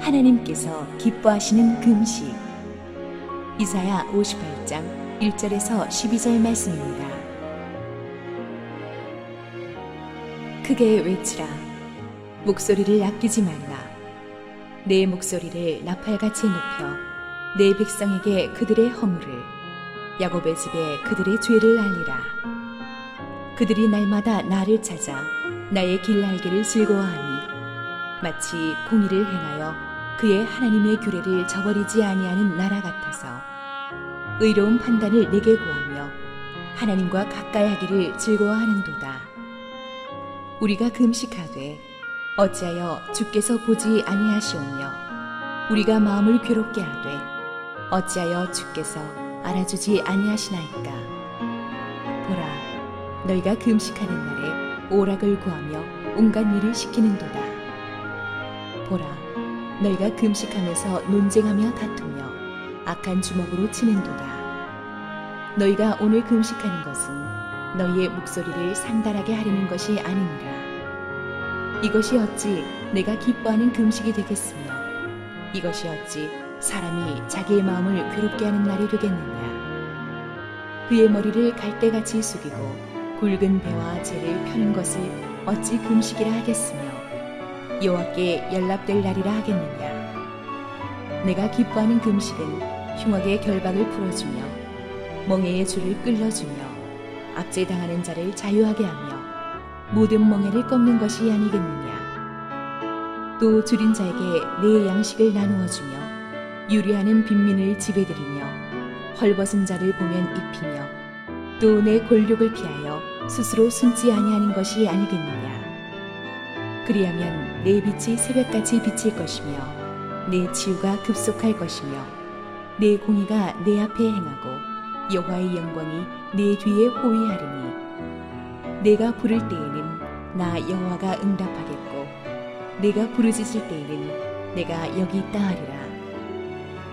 하나님께서 기뻐하시는 금식. 이사야 58장 1절에서 12절 말씀입니다. 크게 외치라. 목소리를 아끼지 말라. 내 목소리를 나팔같이 높여 내 백성에게 그들의 허물을, 야곱의 집에 그들의 죄를 알리라. 그들이 날마다 나를 찾아 나의 길 알기를 즐거워하니 마치 공의를 행하여 그의 하나님의 규례를 저버리지 아니하는 나라 같아서 의로운 판단을 내게 구하며 하나님과 가까이 하기를 즐거워하는도다. 우리가 금식하되 어찌하여 주께서 보지 아니하시오며 우리가 마음을 괴롭게 하되 어찌하여 주께서 알아주지 아니하시나이까. 보라, 너희가 금식하는 날에 오락을 구하며 온갖 일을 시키는도다. 보라, 너희가 금식하면서 논쟁하며 다투며 악한 주먹으로 치는도다. 너희가 오늘 금식하는 것은 너희의 목소리를 상달하게 하려는 것이 아니니라. 이것이 어찌 내가 기뻐하는 금식이 되겠으며 이것이 어찌 사람이 자기의 마음을 괴롭게 하는 날이 되겠느냐. 그의 머리를 갈대같이 숙이고 굵은 배와 재를 펴는 것을 어찌 금식이라 하겠으며 여호와께 연락될 날이라 하겠느냐. 내가 기뻐하는 금식은 흉악의 결박을 풀어주며 멍에의 줄을 끌어주며 압제당하는 자를 자유하게 하며 모든 멍에를 꺾는 것이 아니겠느냐. 또 줄인 자에게 내 양식을 나누어 주며 유리하는 빈민을 지배드리며 헐벗은 자를 보면 입히며 또 내 골욕을 피하여 스스로 숨지 아니하는 것이 아니겠느냐. 그리하면 내 빛이 새벽같이 비칠 것이며 내 치유가 급속할 것이며 내 공의가 내 앞에 행하고 여호와의 영광이 내 뒤에 호위하리니 내가 부를 때에는 나 여호와가 응답하겠고 내가 부르짖을 때에는 내가 여기 있다 하리라.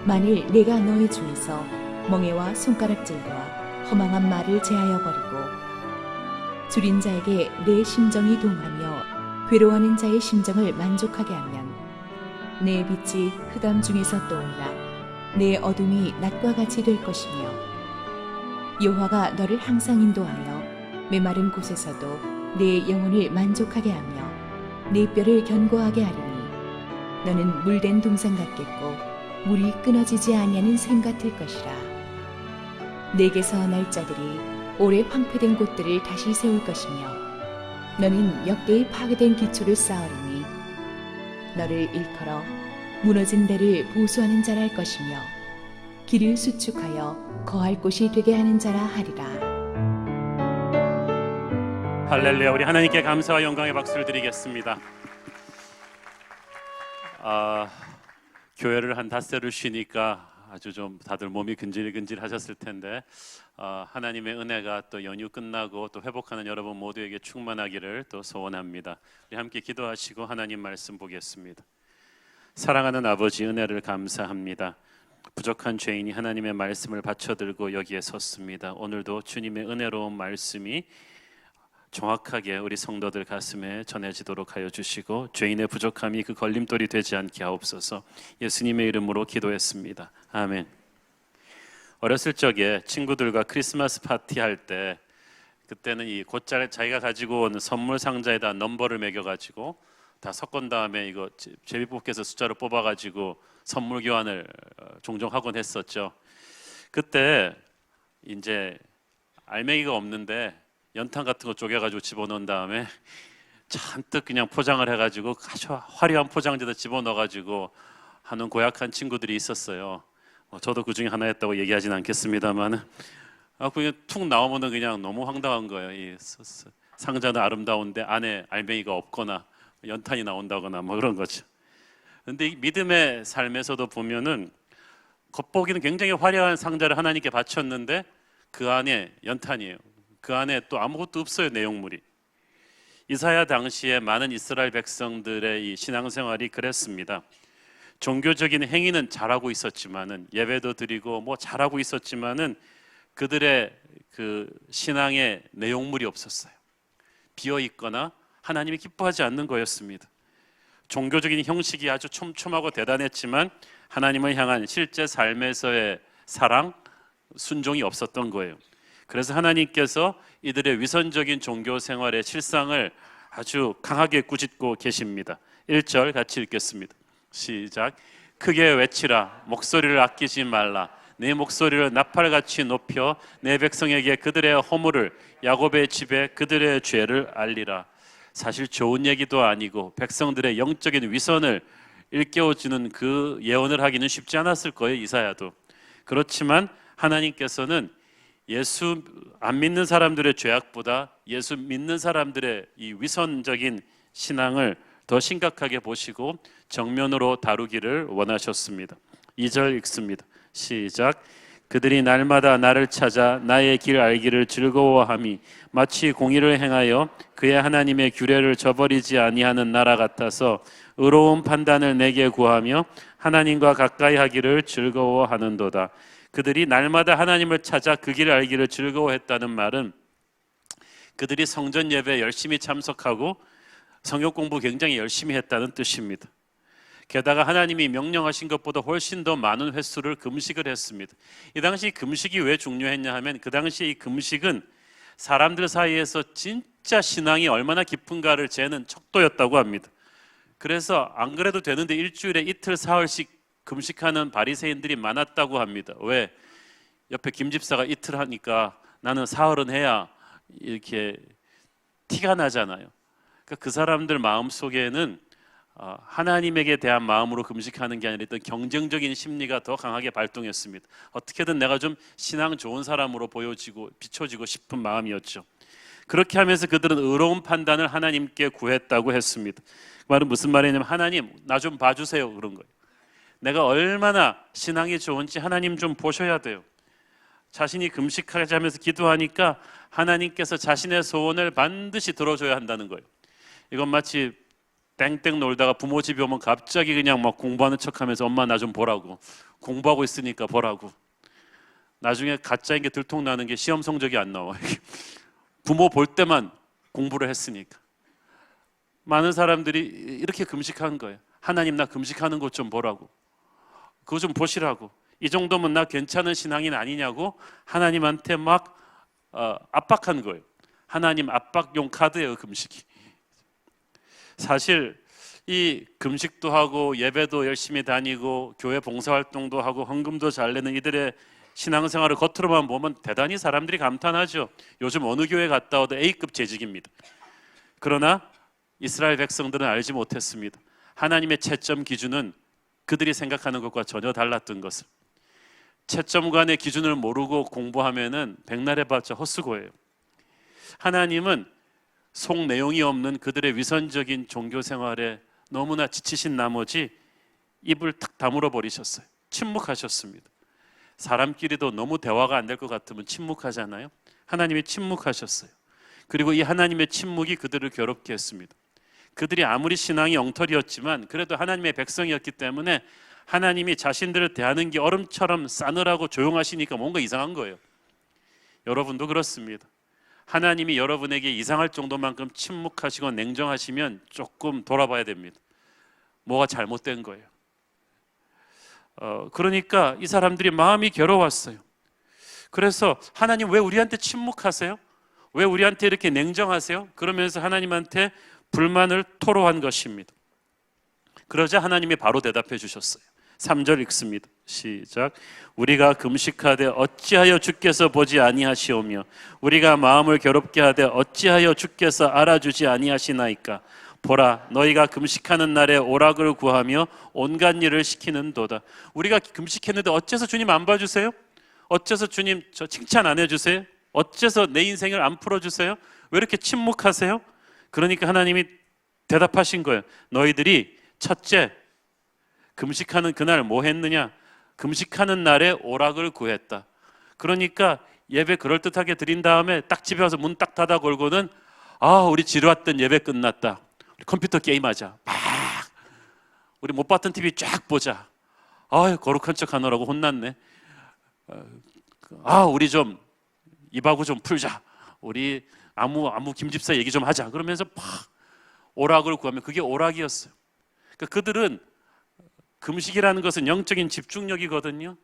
만일 내가 너희 중에서 멍에와 손가락질과 허망한 말을 제하여 버리고 줄인 자에게 내 심정이 동하며 괴로워하는 자의 심정을 만족하게 하면 내 빛이 흑암 중에서 떠올라 내 어둠이 낮과 같이 될 것이며 여호와가 너를 항상 인도하여 메마른 곳에서도 내 영혼을 만족하게 하며 내 뼈를 견고하게 하리니 너는 물된 동산 같겠고 물이 끊어지지 아니하는 샘 같을 것이라. 내게서 날 자들이 오래 황폐된 곳들을 다시 세울 것이며 너는 역대의 파괴된 기초를 쌓으리니 너를 일컬어 무너진 데를 보수하는 자라 할 것이며 길을 수축하여 거할 곳이 되게 하는 자라 하리라. 할렐루야. 우리 하나님께 감사와 영광의 박수를 드리겠습니다. 교회를 한 닷새를 쉬니까 아주 좀 다들 몸이 근질근질 하셨을 텐데 하나님의 은혜가 또 연휴 끝나고 또 회복하는 여러분 모두에게 충만하기를 또 소원합니다. 우리 함께 기도하시고 하나님 말씀 보겠습니다. 사랑하는 아버지, 은혜를 감사합니다. 부족한 죄인이 하나님의 말씀을 받쳐들고 여기에 섰습니다. 오늘도 주님의 은혜로운 말씀이 정확하게 우리 성도들 가슴에 전해지도록 하여 주시고 죄인의 부족함이 그 걸림돌이 되지 않게 하옵소서. 예수님의 이름으로 기도했습니다. 아멘. 어렸을 적에 친구들과 크리스마스 파티 할 때 그때는 이 곧잘 자기가 가지고 온 선물 상자에다 넘버를 매겨가지고 다 섞은 다음에 이거 제비뽑기에서 숫자로 뽑아가지고 선물 교환을 종종 하곤 했었죠. 그때 이제 알맹이가 없는데 연탄 같은 거 쪼개가지고 집어넣은 다음에 잔뜩 그냥 포장을 해가지고 아주 화려한 포장지에다 집어넣어가지고 하는 고약한 친구들이 있었어요. 저도 그 중에 하나였다고 얘기하진 않겠습니다만 그냥 툭 나오면은 그냥 너무 황당한 거예요. 이 상자는 아름다운데 안에 알맹이가 없거나 연탄이 나온다거나 뭐 그런 거죠. 근데 이 믿음의 삶에서도 보면은 겉보기는 굉장히 화려한 상자를 하나님께 바쳤는데 그 안에 연탄이에요. 그 안에 또 아무것도 없어요. 내용물이. 이사야 당시에 많은 이스라엘 백성들의 이 신앙생활이 그랬습니다. 종교적인 행위는 잘하고 있었지만은 예배도 드리고 뭐 잘하고 있었지만은 그들의 그 신앙의 내용물이 없었어요. 비어 있거나 하나님이 기뻐하지 않는 거였습니다. 종교적인 형식이 아주 촘촘하고 대단했지만 하나님을 향한 실제 삶에서의 사랑, 순종이 없었던 거예요. 그래서 하나님께서 이들의 위선적인 종교 생활의 실상을 아주 강하게 꾸짖고 계십니다. 1절 같이 읽겠습니다. 시작. 크게 외치라. 목소리를 아끼지 말라. 내 목소리를 나팔같이 높여 내 백성에게 그들의 허물을, 야곱의 집에 그들의 죄를 알리라. 사실 좋은 얘기도 아니고 백성들의 영적인 위선을 일깨워주는 그 예언을 하기는 쉽지 않았을 거예요, 이사야도. 그렇지만 하나님께서는 예수 안 믿는 사람들의 죄악보다 예수 믿는 사람들의 이 위선적인 신앙을 더 심각하게 보시고 정면으로 다루기를 원하셨습니다. 2절 읽습니다. 시작. 그들이 날마다 나를 찾아 나의 길 알기를 즐거워함이 마치 공의를 행하여 그의 하나님의 규례를 저버리지 아니하는 나라 같아서 의로운 판단을 내게 구하며 하나님과 가까이 하기를 즐거워하는도다. 그들이 날마다 하나님을 찾아 그 길을 알기를 즐거워했다는 말은 그들이 성전 예배에 열심히 참석하고 성역 공부 굉장히 열심히 했다는 뜻입니다. 게다가 하나님이 명령하신 것보다 훨씬 더 많은 횟수를 금식을 했습니다. 이 당시 금식이 왜 중요했냐 하면 그 당시 이 금식은 사람들 사이에서 진짜 신앙이 얼마나 깊은가를 재는 척도였다고 합니다. 그래서 안 그래도 되는데 일주일에 이틀 사흘씩 금식하는 바리새인들이 많았다고 합니다. 왜? 옆에 김 집사가 이틀 하니까 나는 사흘은 해야 이렇게 티가 나잖아요. 그러니까 그 사람들 마음속에는 하나님에게 대한 마음으로 금식하는 게 아니라 어떤 경쟁적인 심리가 더 강하게 발동했습니다. 어떻게든 내가 좀 신앙 좋은 사람으로 보여지고 비춰지고 싶은 마음이었죠. 그렇게 하면서 그들은 의로운 판단을 하나님께 구했다고 했습니다. 그 말은 무슨 말이냐면 하나님 나 좀 봐주세요 그런 거예요. 내가 얼마나 신앙이 좋은지 하나님 좀 보셔야 돼요. 자신이 금식하자면서 기도하니까 하나님께서 자신의 소원을 반드시 들어줘야 한다는 거예요. 이건 마치 땡땡 놀다가 부모 집에 오면 갑자기 그냥 막 공부하는 척하면서 엄마 나 좀 보라고, 공부하고 있으니까 보라고. 나중에 가짜인 게 들통나는 게 시험 성적이 안 나와. 부모 볼 때만 공부를 했으니까. 많은 사람들이 이렇게 금식한 거예요. 하나님 나 금식하는 것 좀 보라고, 그거 좀 보시라고. 이 정도면 나 괜찮은 신앙인 아니냐고 하나님한테 막 압박한 거예요. 하나님 압박용 카드예요, 금식이. 사실 이 금식도 하고 예배도 열심히 다니고 교회 봉사활동도 하고 헌금도 잘 내는 이들의 신앙생활을 겉으로만 보면 대단히 사람들이 감탄하죠. 요즘 어느 교회 갔다 와도 A급 재직입니다. 그러나 이스라엘 백성들은 알지 못했습니다. 하나님의 채점 기준은 그들이 생각하는 것과 전혀 달랐던 것을. 채점관의 기준을 모르고 공부하면은 백날 해봤자 헛수고예요. 하나님은 속 내용이 없는 그들의 위선적인 종교 생활에 너무나 지치신 나머지 입을 탁 다물어 버리셨어요. 침묵하셨습니다. 사람끼리도 너무 대화가 안 될 것 같으면 침묵하잖아요. 하나님이 침묵하셨어요. 그리고 이 하나님의 침묵이 그들을 괴롭게 했습니다. 그들이 아무리 신앙이 엉터리였지만 그래도 하나님의 백성이었기 때문에 하나님이 자신들을 대하는 게 얼음처럼 싸늘하고 조용하시니까 뭔가 이상한 거예요. 여러분도 그렇습니다. 하나님이 여러분에게 이상할 정도만큼 침묵하시고 냉정하시면 조금 돌아봐야 됩니다. 뭐가 잘못된 거예요. 그러니까 이 사람들이 마음이 괴로웠어요. 그래서 하나님 왜 우리한테 침묵하세요? 왜 우리한테 이렇게 냉정하세요? 그러면서 하나님한테 불만을 토로한 것입니다. 그러자 하나님이 바로 대답해 주셨어요. 3절 읽습니다. 시작. 우리가 금식하되 어찌하여 주께서 보지 아니하시오며 우리가 마음을 괴롭게 하되 어찌하여 주께서 알아주지 아니하시나이까. 보라 너희가 금식하는 날에 오락을 구하며 온갖 일을 시키는도다. 우리가 금식했는데 어째서 주님 안 봐주세요? 어째서 주님 저 칭찬 안 해주세요? 어째서 내 인생을 안 풀어주세요? 왜 이렇게 침묵하세요? 그러니까 하나님이 대답하신 거예요. 너희들이 첫째 금식하는 그날 뭐 했느냐? 금식하는 날에 오락을 구했다. 그러니까 예배 그럴듯하게 드린 다음에 딱 집에 와서 문 딱 닫아 걸고는 우리 지루했던 예배 끝났다. 우리 컴퓨터 게임하자. 막 우리 못 봤던 TV 쫙 보자. 거룩한 척 하느라고 혼났네. 우리 좀 입하고 좀 풀자. 우리 아무 김집사 얘기 좀 하자. 그러면서 막 오락을 구하면 그게 오락이었어요. 그들은 금식이라는 것은 영적인 집중력이거든요.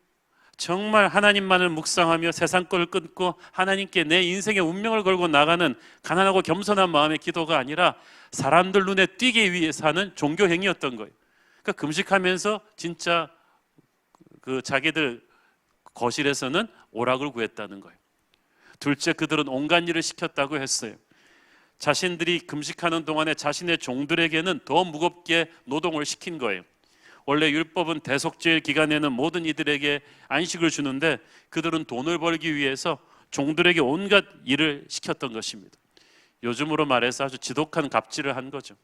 정말 하나님만을 묵상하며 세상 걸 끊고 하나님께 내 인생의 운명을 걸고 나가는 가난하고 겸손한 마음의 기도가 아니라 사람들 눈에 띄기 위해서 하는 종교 행위였던 거예요. 그러니까 금식하면서 진짜 그 자기들 거실에서는 오락을 구했다는 거예요. 둘째, 그들은 온갖 일을 시켰다고 했어요. 자신들이 금식하는 동안에 자신의 종들에게는 더 무겁게 노동을 시킨 거예요. 원래 율법은 대속죄일 기간에는 모든 이들에게 안식을 주는데 그들은 돈을 벌기 위해서 종들에게 온갖 일을 시켰던 것입니다. 요즘으로 말해서 아주 지독한 갑질을 한 거죠.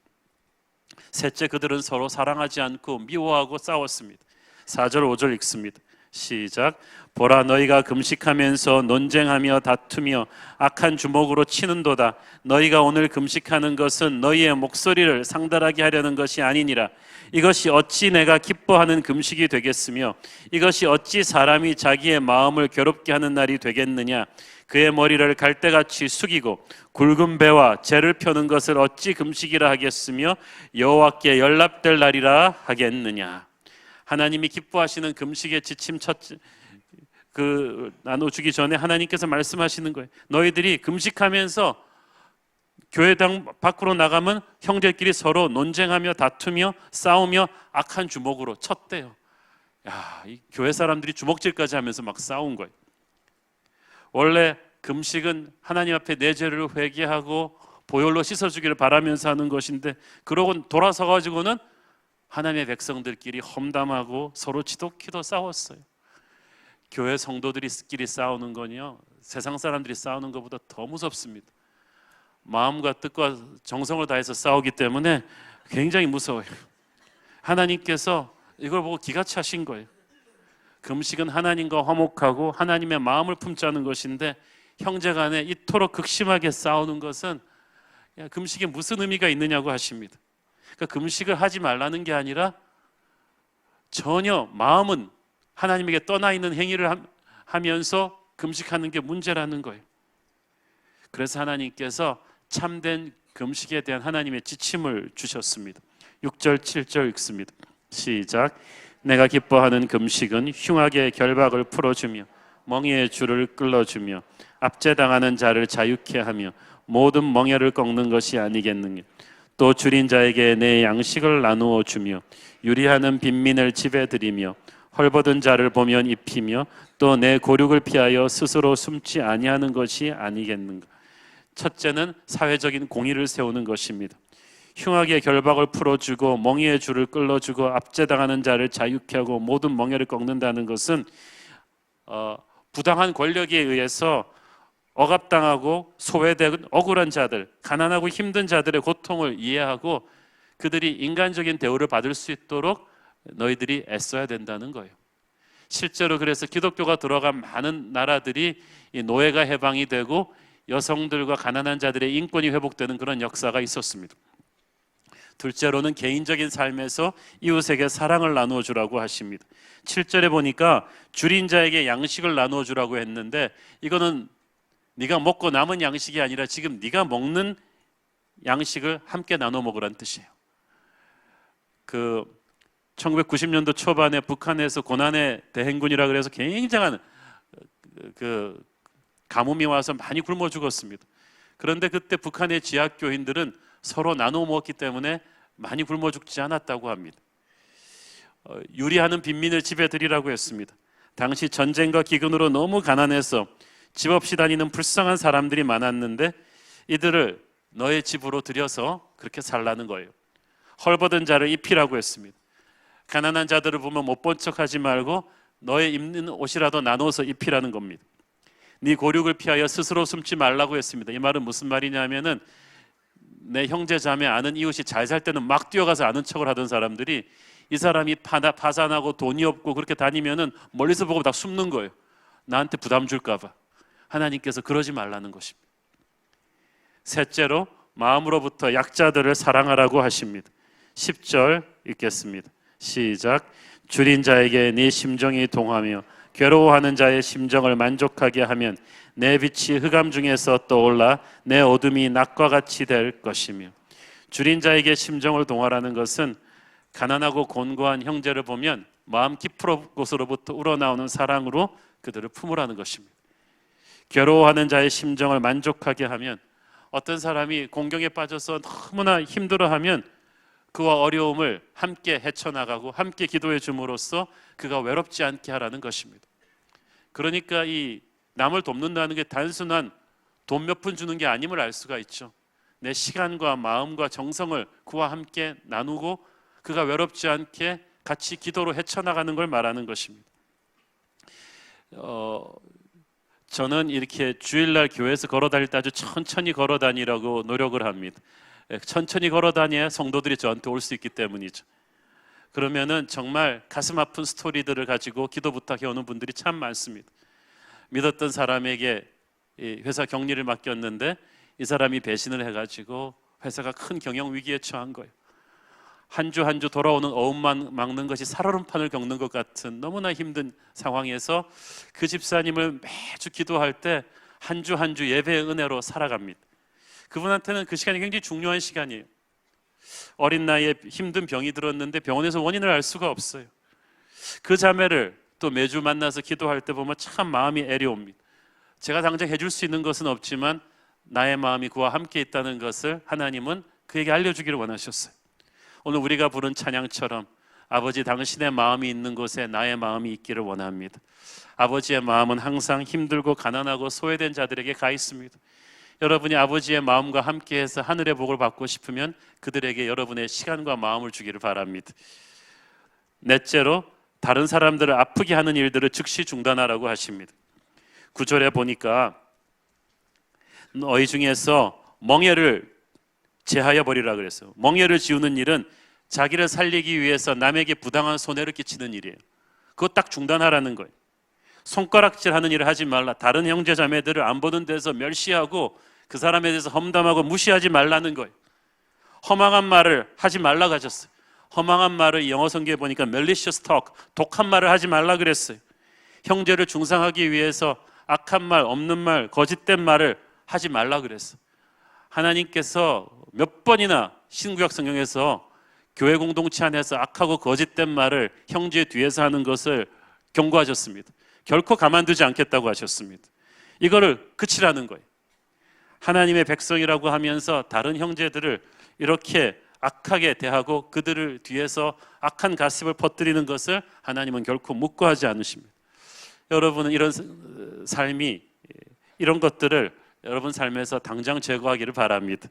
셋째, 그들은 서로 사랑하지 않고 미워하고 싸웠습니다. 4절 5절 읽습니다. 시작. 보라, 너희가 금식하면서 논쟁하며 다투며 악한 주먹으로 치는도다. 너희가 오늘 금식하는 것은 너희의 목소리를 상달하게 하려는 것이 아니니라. 이것이 어찌 내가 기뻐하는 금식이 되겠으며 이것이 어찌 사람이 자기의 마음을 괴롭게 하는 날이 되겠느냐. 그의 머리를 갈대같이 숙이고 굵은 배와 재를 펴는 것을 어찌 금식이라 하겠으며 여호와께 연락될 날이라 하겠느냐. 하나님이 기뻐하시는 금식의 지침 나눠주기 전에 하나님께서 말씀하시는 거예요. 너희들이 금식하면서 교회당 밖으로 나가면 형제끼리 서로 논쟁하며 다투며 싸우며 악한 주먹으로 쳤대요. 이 교회 사람들이 주먹질까지 하면서 막 싸운 거예요. 원래 금식은 하나님 앞에 내 죄를 회개하고 보혈로 씻어주기를 바라면서 하는 것인데 그러고 돌아서 가지고는 하나님의 백성들끼리 험담하고 서로 지독히도 싸웠어요. 교회 성도들끼리 싸우는 건요, 세상 사람들이 싸우는 것보다 더 무섭습니다. 마음과 뜻과 정성을 다해서 싸우기 때문에 굉장히 무서워요. 하나님께서 이걸 보고 기가 차신 거예요. 금식은 하나님과 화목하고 하나님의 마음을 품자는 것인데 형제 간에 이토록 극심하게 싸우는 것은 금식에 무슨 의미가 있느냐고 하십니다. 그러니까 금식을 하지 말라는 게 아니라 전혀 마음은 하나님에게 떠나 있는 행위를 하면서 금식하는 게 문제라는 거예요. 그래서 하나님께서 참된 금식에 대한 하나님의 지침을 주셨습니다. 6절 7절 읽습니다. 시작. 내가 기뻐하는 금식은 흉악의 결박을 풀어주며 멍에의 줄을 끌어주며 압제당하는 자를 자유케 하며 모든 멍에를 꺾는 것이 아니겠느냐. 또 줄인 자에게 내 양식을 나누어 주며 유리하는 빈민을 집에 들이며 헐벗은 자를 보면 입히며 또 내 고륙을 피하여 스스로 숨지 아니하는 것이 아니겠는가. 첫째는 사회적인 공의를 세우는 것입니다. 흉악의 결박을 풀어주고 멍에의 줄을 끌어주고 압제당하는 자를 자유케 하고 모든 멍에를 꺾는다는 것은 부당한 권력에 의해서 억압당하고 소외된 억울한 자들, 가난하고 힘든 자들의 고통을 이해하고 그들이 인간적인 대우를 받을 수 있도록 너희들이 애써야 된다는 거예요. 실제로 그래서 기독교가 들어간 많은 나라들이 이 노예가 해방이 되고 여성들과 가난한 자들의 인권이 회복되는 그런 역사가 있었습니다. 둘째로는 개인적인 삶에서 이웃에게 사랑을 나누어 주라고 하십니다. 7절에 보니까 줄인 자에게 양식을 나누어 주라고 했는데 이거는 네가 먹고 남은 양식이 아니라 지금 네가 먹는 양식을 함께 나눠 먹으라는 뜻이에요. 1990년도 초반에 북한에서 고난의 대행군이라 그래서 굉장한 가뭄이 와서 많이 굶어 죽었습니다. 그런데 그때 북한의 지하교인들은 서로 나눠 먹었기 때문에 많이 굶어 죽지 않았다고 합니다. 유리하는 빈민을 집에 들이라고 했습니다. 당시 전쟁과 기근으로 너무 가난해서 집 없이 다니는 불쌍한 사람들이 많았는데 이들을 너의 집으로 들여서 그렇게 살라는 거예요. 헐벗은 자를 입히라고 했습니다. 가난한 자들을 보면 못 본 척하지 말고 너의 입는 옷이라도 나눠서 입히라는 겁니다. 네 고륙을 피하여 스스로 숨지 말라고 했습니다. 이 말은 무슨 말이냐면은 내 형제 자매 아는 이웃이 잘 살 때는 막 뛰어가서 아는 척을 하던 사람들이 이 사람이 파산하고 돈이 없고 그렇게 다니면은 멀리서 보고 다 숨는 거예요. 나한테 부담 줄까 봐. 하나님께서 그러지 말라는 것입니다. 셋째로 마음으로부터 약자들을 사랑하라고 하십니다. 10절 읽겠습니다. 시작. 줄인 자에게 네 심정이 동하며 괴로워하는 자의 심정을 만족하게 하면 내 빛이 흑암 중에서 떠올라 내 어둠이 낮과 같이 될 것이며. 줄인 자에게 심정을 동하라는 것은 가난하고 곤고한 형제를 보면 마음 깊은 곳으로부터 우러나오는 사랑으로 그들을 품으라는 것입니다. 괴로워하는 자의 심정을 만족하게 하면, 어떤 사람이 공경에 빠져서 너무나 힘들어하면 그와 어려움을 함께 헤쳐나가고 함께 기도해 줌으로써 그가 외롭지 않게 하라는 것입니다. 그러니까 이 남을 돕는다는 게 단순한 돈 몇 푼 주는 게 아님을 알 수가 있죠. 내 시간과 마음과 정성을 그와 함께 나누고 그가 외롭지 않게 같이 기도로 헤쳐나가는 걸 말하는 것입니다. 저는 이렇게 주일날 교회에서 걸어 다닐 때 아주 천천히 걸어 다니라고 노력을 합니다. 천천히 걸어 다녀야 성도들이 저한테 올 수 있기 때문이죠. 그러면은 정말 가슴 아픈 스토리들을 가지고 기도 부탁해 오는 분들이 참 많습니다. 믿었던 사람에게 회사 격리를 맡겼는데 이 사람이 배신을 해가지고 회사가 큰 경영 위기에 처한 거예요. 한 주 한 주 돌아오는 어음만 막는 것이 살얼음판을 겪는 것 같은 너무나 힘든 상황에서 그 집사님을 매주 기도할 때 한 주 한 주 예배의 은혜로 살아갑니다. 그분한테는 그 시간이 굉장히 중요한 시간이에요. 어린 나이에 힘든 병이 들었는데 병원에서 원인을 알 수가 없어요. 그 자매를 또 매주 만나서 기도할 때 보면 참 마음이 애려옵니다. 제가 당장 해줄 수 있는 것은 없지만 나의 마음이 그와 함께 있다는 것을 하나님은 그에게 알려주기를 원하셨어요. 오늘 우리가 부른 찬양처럼 아버지 당신의 마음이 있는 곳에 나의 마음이 있기를 원합니다. 아버지의 마음은 항상 힘들고 가난하고 소외된 자들에게 가 있습니다. 여러분이 아버지의 마음과 함께해서 하늘의 복을 받고 싶으면 그들에게 여러분의 시간과 마음을 주기를 바랍니다. 넷째로 다른 사람들을 아프게 하는 일들을 즉시 중단하라고 하십니다. 9절에 보니까 너희 중에서 멍에를 제하여 버리라 그랬어요. 멍에를 지우는 일은 자기를 살리기 위해서 남에게 부당한 손해를 끼치는 일이에요. 그거 딱 중단하라는 거예요. 손가락질하는 일을 하지 말라. 다른 형제 자매들을 안 보는 데서 멸시하고 그 사람에 대해서 험담하고 무시하지 말라는 거예요. 허망한 말을 하지 말라고 하셨어요. 허망한 말을 영어 성경에 보니까 malicious talk, 독한 말을 하지 말라 그랬어요. 형제를 중상하기 위해서 악한 말, 없는 말, 거짓된 말을 하지 말라 그랬어요. 하나님께서 몇 번이나 신구약 성경에서 교회 공동체 안에서 악하고 거짓된 말을 형제 뒤에서 하는 것을 경고하셨습니다. 결코 가만두지 않겠다고 하셨습니다. 이거를 그치라는 거예요. 하나님의 백성이라고 하면서 다른 형제들을 이렇게 악하게 대하고 그들을 뒤에서 악한 가십을 퍼뜨리는 것을 하나님은 결코 묵고하지 않으십니다. 여러분은 이런 삶이, 이런 것들을 여러분 삶에서 당장 제거하기를 바랍니다.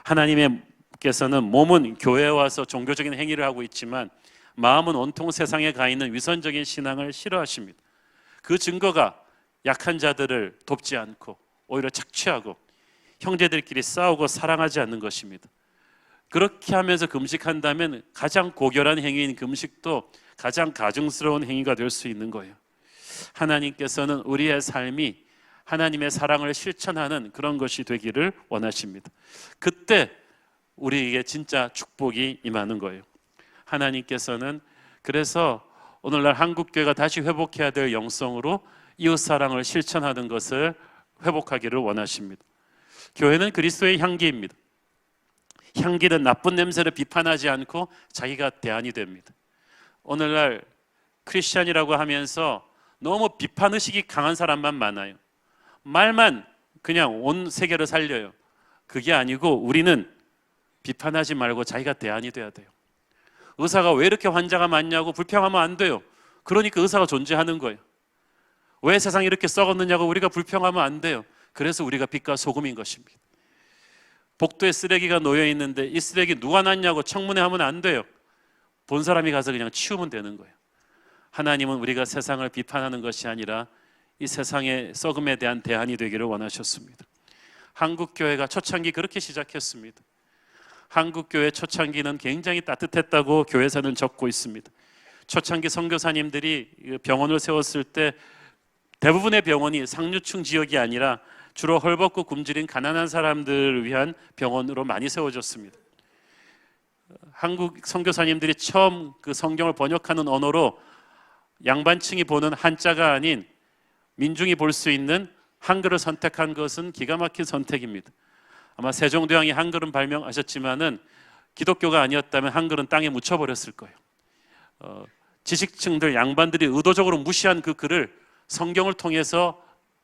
하나님께서는 몸은 교회에 와서 종교적인 행위를 하고 있지만 마음은 온통 세상에 가 있는 위선적인 신앙을 싫어하십니다. 그 증거가 약한 자들을 돕지 않고 오히려 착취하고 형제들끼리 싸우고 사랑하지 않는 것입니다. 그렇게 하면서 금식한다면 가장 고결한 행위인 금식도 가장 가증스러운 행위가 될 수 있는 거예요. 하나님께서는 우리의 삶이 하나님의 사랑을 실천하는 그런 것이 되기를 원하십니다. 그때 우리에게 진짜 축복이 임하는 거예요. 하나님께서는 그래서 오늘날 한국교회가 다시 회복해야 될 영성으로 이웃사랑을 실천하는 것을 회복하기를 원하십니다. 교회는 그리스도의 향기입니다. 향기는 나쁜 냄새를 비판하지 않고 자기가 대안이 됩니다. 오늘날 크리스찬이라고 하면서 너무 비판의식이 강한 사람만 많아요. 말만 그냥 온 세계를 살려요. 그게 아니고 우리는 비판하지 말고 자기가 대안이 돼야 돼요. 의사가 왜 이렇게 환자가 많냐고 불평하면 안 돼요. 그러니까 의사가 존재하는 거예요. 왜 세상이 이렇게 썩었느냐고 우리가 불평하면 안 돼요. 그래서 우리가 빛과 소금인 것입니다. 복도에 쓰레기가 놓여 있는데 이 쓰레기 누가 놨냐고 청문회 하면 안 돼요. 본 사람이 가서 그냥 치우면 되는 거예요. 하나님은 우리가 세상을 비판하는 것이 아니라 이 세상의 썩음에 대한 대안이 되기를 원하셨습니다. 한국교회가 초창기 그렇게 시작했습니다. 한국교회 초창기는 굉장히 따뜻했다고 교회사는 적고 있습니다. 초창기 선교사님들이 병원을 세웠을 때 대부분의 병원이 상류층 지역이 아니라 주로 헐벗고 굶주린 가난한 사람들을 위한 병원으로 많이 세워졌습니다. 한국 선교사님들이 처음 그 성경을 번역하는 언어로 양반층이 보는 한자가 아닌 민중이 볼 수 있는 한글을 선택한 것은 기가 막힌 선택입니다. 아마 세종대왕이 한글은 발명하셨지만은 기독교가 아니었다면 한글은 땅에 묻혀버렸을 거예요. 지식층들, 양반들이 의도적으로 무시한 그 글을 성경을 통해서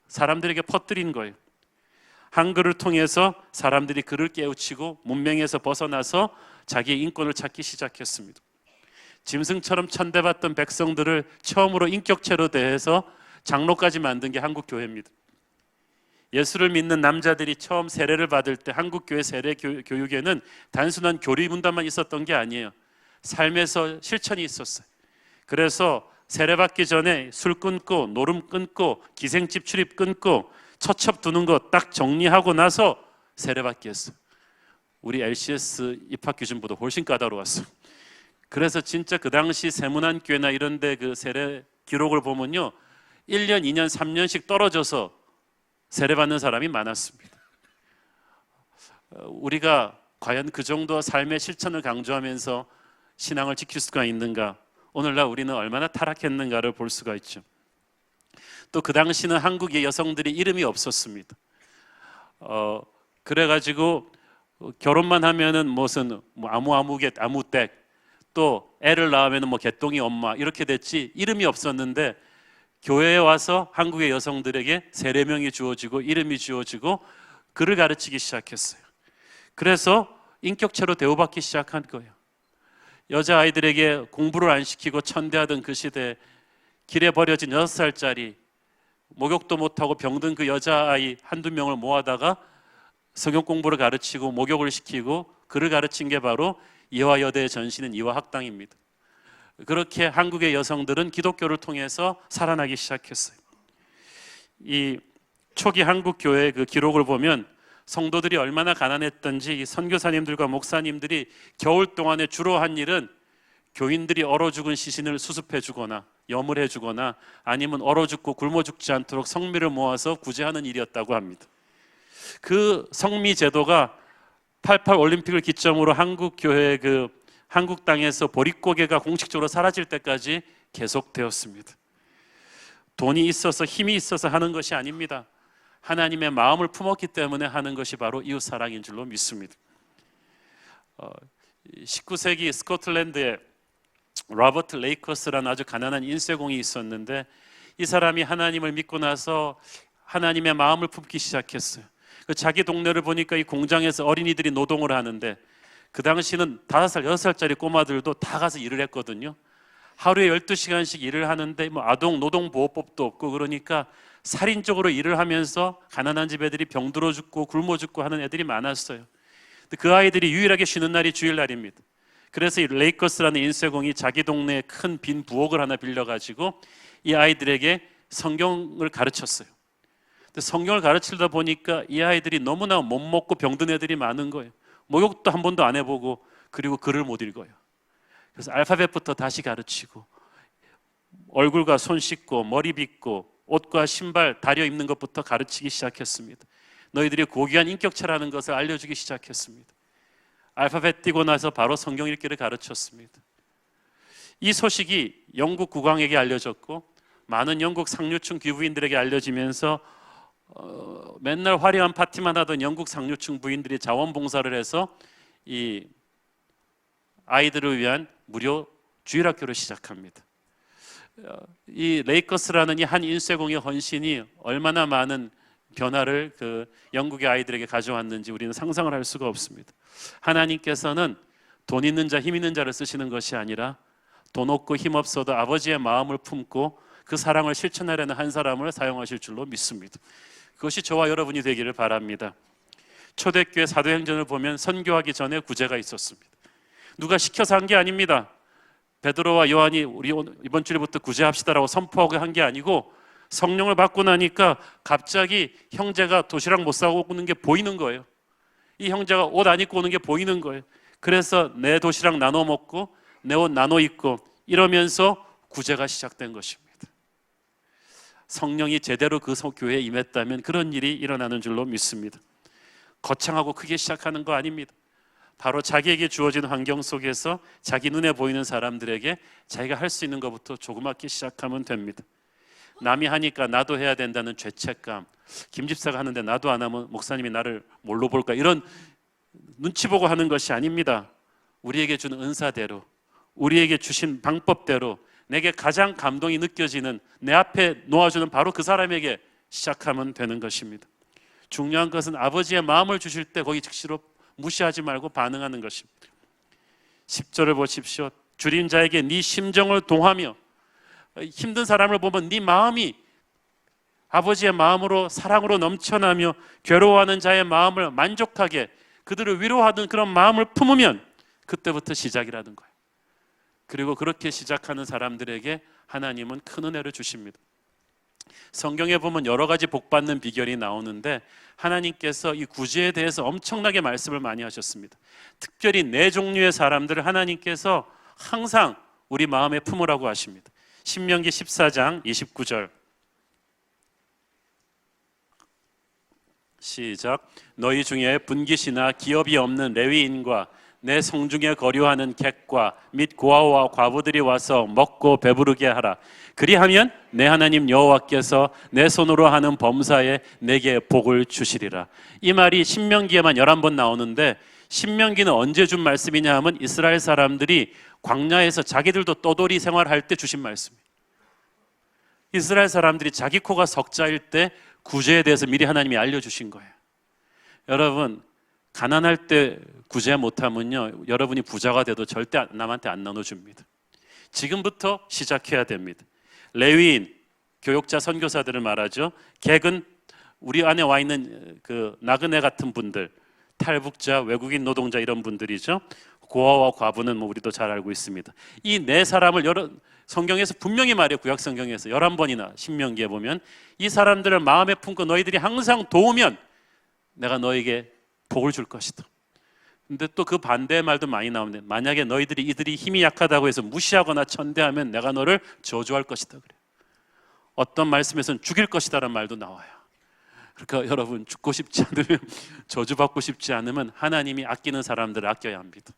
사람들에게 퍼뜨린 거예요. 한글을 통해서 사람들이 글을 깨우치고 문명에서 벗어나서 자기의 인권을 찾기 시작했습니다. 짐승처럼 천대받던 백성들을 처음으로 인격체로 대해서 장로까지 만든 게 한국교회입니다. 예수를 믿는 남자들이 처음 세례를 받을 때 한국교회 세례 교육에는 단순한 교리 문답만 있었던 게 아니에요. 삶에서 실천이 있었어요. 그래서 세례받기 전에 술 끊고 노름 끊고 기생집 출입 끊고 처첩 두는 거 딱 정리하고 나서 세례받기 했어요. 우리 LCS 입학 기준보다 훨씬 까다로웠어요. 그래서 진짜 그 당시 세문안교회나 이런 데 그 세례 기록을 보면요, 1년, 2년, 3년씩 떨어져서 세례받는 사람이 많았습니다. 우리가 과연 그 정도 삶의 실천을 강조하면서 신앙을 지킬 수가 있는가? 오늘날 우리는 얼마나 타락했는가를 볼 수가 있죠. 또 그 당시는 한국의 여성들이 이름이 없었습니다. 그래가지고 결혼만 하면은 무슨 아무개 아무댁, 또 애를 낳으면은 개똥이 엄마 이렇게 됐지 이름이 없었는데, 교회에 와서 한국의 여성들에게 세례명이 주어지고 이름이 주어지고 글을 가르치기 시작했어요. 그래서 인격체로 대우받기 시작한 거예요. 여자아이들에게 공부를 안 시키고 천대하던 그 시대에 길에 버려진 6살짜리 목욕도 못하고 병든 그 여자아이 한두 명을 모아다가 성경 공부를 가르치고 목욕을 시키고 글을 가르친 게 바로 이화여대의 전신인 이화학당입니다. 그렇게 한국의 여성들은 기독교를 통해서 살아나기 시작했어요. 이 초기 한국 교회의 그 기록을 보면 성도들이 얼마나 가난했던지 이 선교사님들과 목사님들이 겨울 동안에 주로 한 일은 교인들이 얼어 죽은 시신을 수습해 주거나 염을 주거나 아니면 얼어 죽고 굶어 죽지 않도록 성미를 모아서 구제하는 일이었다고 합니다. 그 성미 제도가 88 올림픽을 기점으로 한국 교회의 그 한국 땅에서 보릿고개가 공식적으로 사라질 때까지 계속되었습니다. 돈이 있어서 힘이 있어서 하는 것이 아닙니다. 하나님의 마음을 품었기 때문에 하는 것이 바로 이웃사랑인 줄로 믿습니다. 19세기 스코틀랜드에 로버트 레이커스라는 아주 가난한 인쇄공이 있었는데, 이 사람이 하나님을 믿고 나서 하나님의 마음을 품기 시작했어요. 자기 동네를 보니까 이 공장에서 어린이들이 노동을 하는데, 그 당시는 5살, 6살짜리 꼬마들도 다 가서 일을 했거든요. 하루에 12시간씩 일을 하는데 아동 노동보호법도 없고, 그러니까 살인적으로 일을 하면서 가난한 집 애들이 병들어 죽고 굶어 죽고 하는 애들이 많았어요. 그 아이들이 유일하게 쉬는 날이 주일날입니다. 그래서 이 레이커스라는 인쇄공이 자기 동네에 큰 빈 부엌을 하나 빌려가지고 이 아이들에게 성경을 가르쳤어요. 근데 성경을 가르치다 보니까 이 아이들이 너무나 못 먹고 병든 애들이 많은 거예요. 목욕도 한 번도 안 해보고, 그리고 글을 못 읽어요. 그래서 알파벳부터 다시 가르치고, 얼굴과 손 씻고 머리 빗고 옷과 신발 다려 입는 것부터 가르치기 시작했습니다. 너희들이 고귀한 인격체라는 것을 알려주기 시작했습니다. 알파벳 띄고 나서 바로 성경 읽기를 가르쳤습니다. 이 소식이 영국 국왕에게 알려졌고, 많은 영국 상류층 귀부인들에게 알려지면서 맨날 화려한 파티만 하던 영국 상류층 부인들이 자원봉사를 해서 이 아이들을 위한 무료 주일학교를 시작합니다. 이 레이커스라는 이 한 인쇄공의 헌신이 얼마나 많은 변화를 그 영국의 아이들에게 가져왔는지 우리는 상상을 할 수가 없습니다. 하나님께서는 돈 있는 자, 힘 있는 자를 쓰시는 것이 아니라 돈 없고 힘 없어도 아버지의 마음을 품고 그 사랑을 실천하려는 한 사람을 사용하실 줄로 믿습니다. 그것이 저와 여러분이 되기를 바랍니다. 초대교회 사도행전을 보면 선교하기 전에 구제가 있었습니다. 누가 시켜서 한 게 아닙니다. 베드로와 요한이 우리 이번 주부터 구제합시다라고 선포하고 한 게 아니고, 성령을 받고 나니까 갑자기 형제가 도시락 못 사고 오는 게 보이는 거예요. 이 형제가 옷 안 입고 오는 게 보이는 거예요. 그래서 내 도시락 나눠 먹고 내 옷 나눠 입고 이러면서 구제가 시작된 것입니다. 성령이 제대로 그 교회에 임했다면 그런 일이 일어나는 줄로 믿습니다. 거창하고 크게 시작하는 거 아닙니다. 바로 자기에게 주어진 환경 속에서 자기 눈에 보이는 사람들에게 자기가 할 수 있는 것부터 조그맣게 시작하면 됩니다. 남이 하니까 나도 해야 된다는 죄책감, 김 집사가 하는데 나도 안 하면 목사님이 나를 뭘로 볼까, 이런 눈치 보고 하는 것이 아닙니다. 우리에게 주는 은사대로, 우리에게 주신 방법대로 내게 가장 감동이 느껴지는 내 앞에 놓아주는 바로 그 사람에게 시작하면 되는 것입니다. 중요한 것은 아버지의 마음을 주실 때 거기 즉시로 무시하지 말고 반응하는 것입니다. 10절을 보십시오. 줄인 자에게 네 심정을 동하며, 힘든 사람을 보면 네 마음이 아버지의 마음으로 사랑으로 넘쳐나며 괴로워하는 자의 마음을 만족하게 그들을 위로하는 그런 마음을 품으면 그때부터 시작이라는 거예요. 그리고 그렇게 시작하는 사람들에게 하나님은 큰 은혜를 주십니다. 성경에 보면 여러 가지 복받는 비결이 나오는데 하나님께서 이 구제에 대해서 엄청나게 말씀을 많이 하셨습니다. 특별히 네 종류의 사람들을 하나님께서 항상 우리 마음에 품으라고 하십니다. 신명기 14장 29절 시작. 너희 중에 분깃이나 기업이 없는 레위인과 내 성중에 거류하는 객과 및 고아와 과부들이 와서 먹고 배부르게 하라. 그리하면 내 하나님 여호와께서 내 손으로 하는 범사에 내게 복을 주시리라. 이 말이 신명기에만 11번 나오는데 신명기는 언제 준 말씀이냐 하면 이스라엘 사람들이 광야에서 자기들도 떠돌이 생활할 때 주신 말씀이에요. 이스라엘 사람들이 자기 코가 석자일 때 구제에 대해서 미리 하나님이 알려주신 거예요. 여러분, 가난할 때 구제 못하면요, 여러분이 부자가 돼도 절대 남한테 안 나눠줍니다. 지금부터 시작해야 됩니다. 레위인, 교육자, 선교사들을 말하죠. 객은 우리 안에 와 있는 그 나그네 같은 분들, 탈북자, 외국인 노동자 이런 분들이죠. 고아와 과부는 뭐 우리도 잘 알고 있습니다. 이 네 사람을 성경에서 분명히 말해요. 구약 성경에서 11번이나 신명기에 보면 이 사람들을 마음에 품고 너희들이 항상 도우면 내가 너에게 복을 줄 것이다. 근데 또 그 반대의 말도 많이 나오는데 만약에 너희들이 이들이 힘이 약하다고 해서 무시하거나 천대하면 내가 너를 저주할 것이다 그래요. 어떤 말씀에서는 죽일 것이다라는 말도 나와요. 그러니까 여러분, 죽고 싶지 않으면, 저주받고 싶지 않으면 하나님이 아끼는 사람들을 아껴야 합니다.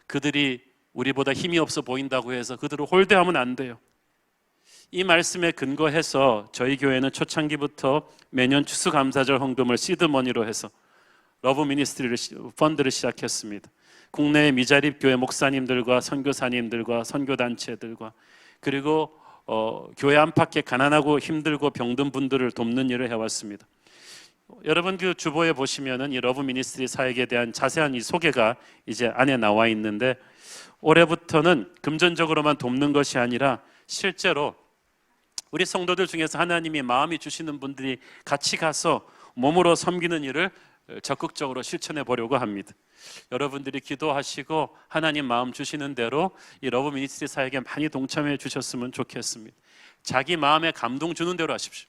그들이 우리보다 힘이 없어 보인다고 해서 그들을 홀대하면 안 돼요. 이 말씀에 근거해서 저희 교회는 초창기부터 매년 추수감사절 헌금을 시드머니로 해서 러브 미니스트리를 펀드를 시작했습니다. 국내의 미자립 교회 목사님들과 선교사님들과 선교단체들과 그리고 교회 안팎에 가난하고 힘들고 병든 분들을 돕는 일을 해왔습니다. 여러분 그 주보에 보시면은 이 러브 미니스트리 사역에 대한 자세한 이 소개가 이제 안에 나와 있는데 올해부터는 금전적으로만 돕는 것이 아니라 실제로 우리 성도들 중에서 하나님이 마음이 주시는 분들이 같이 가서 몸으로 섬기는 일을 적극적으로 실천해 보려고 합니다. 여러분들이 기도하시고 하나님 마음 주시는 대로 이 러브 미니스트리 사역에 많이 동참해 주셨으면 좋겠습니다. 자기 마음에 감동 주는 대로 하십시오.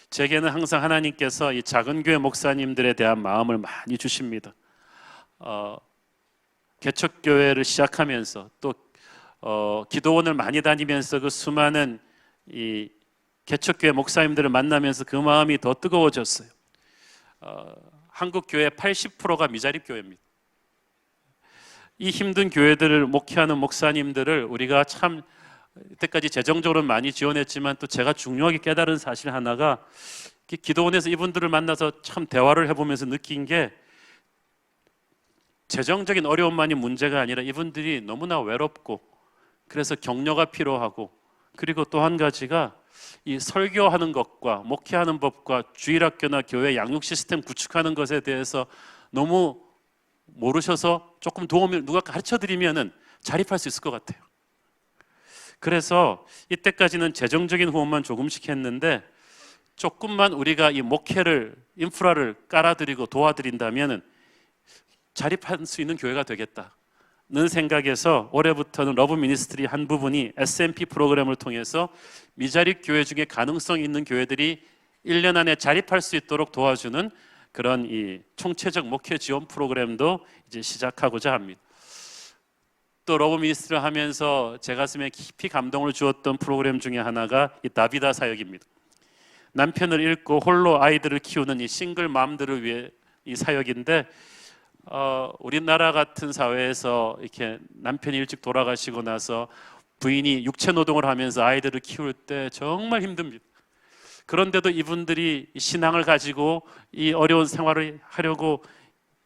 제게는 항상 하나님께서 이 작은 교회 목사님들에 대한 마음을 많이 주십니다. 개척교회를 시작하면서 또 기도원을 많이 다니면서 그 수많은 이 개척교회 목사님들을 만나면서 그 마음이 더 뜨거워졌어요. 한국 교회 80%가 미자립 교회입니다. 이 힘든 교회들을 목회하는 목사님들을 우리가 참 이때까지 재정적으로 많이 지원했지만 또 제가 중요하게 깨달은 사실 하나가 기도원에서 이분들을 만나서 참 대화를 해보면서 느낀 게 재정적인 어려움만이 문제가 아니라 이분들이 너무나 외롭고 그래서 격려가 필요하고 그리고 또 한 가지가 이 설교하는 것과 목회하는 법과 주일학교나 교회 양육 시스템 구축하는 것에 대해서 너무 모르셔서 조금 도움을 누가 가르쳐드리면은 자립할 수 있을 것 같아요. 그래서 이때까지는 재정적인 후원만 조금씩 했는데 조금만 우리가 이 목회를 인프라를 깔아드리고 도와드린다면은 자립할 수 있는 교회가 되겠다는 생각에서 올해부터는 러브 미니스트리 한 부분이 SMP 프로그램을 통해서 미자립 교회 중에 가능성 있는 교회들이 1년 안에 자립할 수 있도록 도와주는 그런 이 총체적 목회 지원 프로그램도 이제 시작하고자 합니다. 또 러브 미니스트리를 하면서 제 가슴에 깊이 감동을 주었던 프로그램 중에 하나가 이 다비다 사역입니다. 남편을 잃고 홀로 아이들을 키우는 이 싱글 맘들을 위해 이 사역인데 우리나라 같은 사회에서 이렇게 남편이 일찍 돌아가시고 나서 부인이 육체 노동을 하면서 아이들을 키울 때 정말 힘듭니다. 그런데도 이분들이 신앙을 가지고 이 어려운 생활을 하려고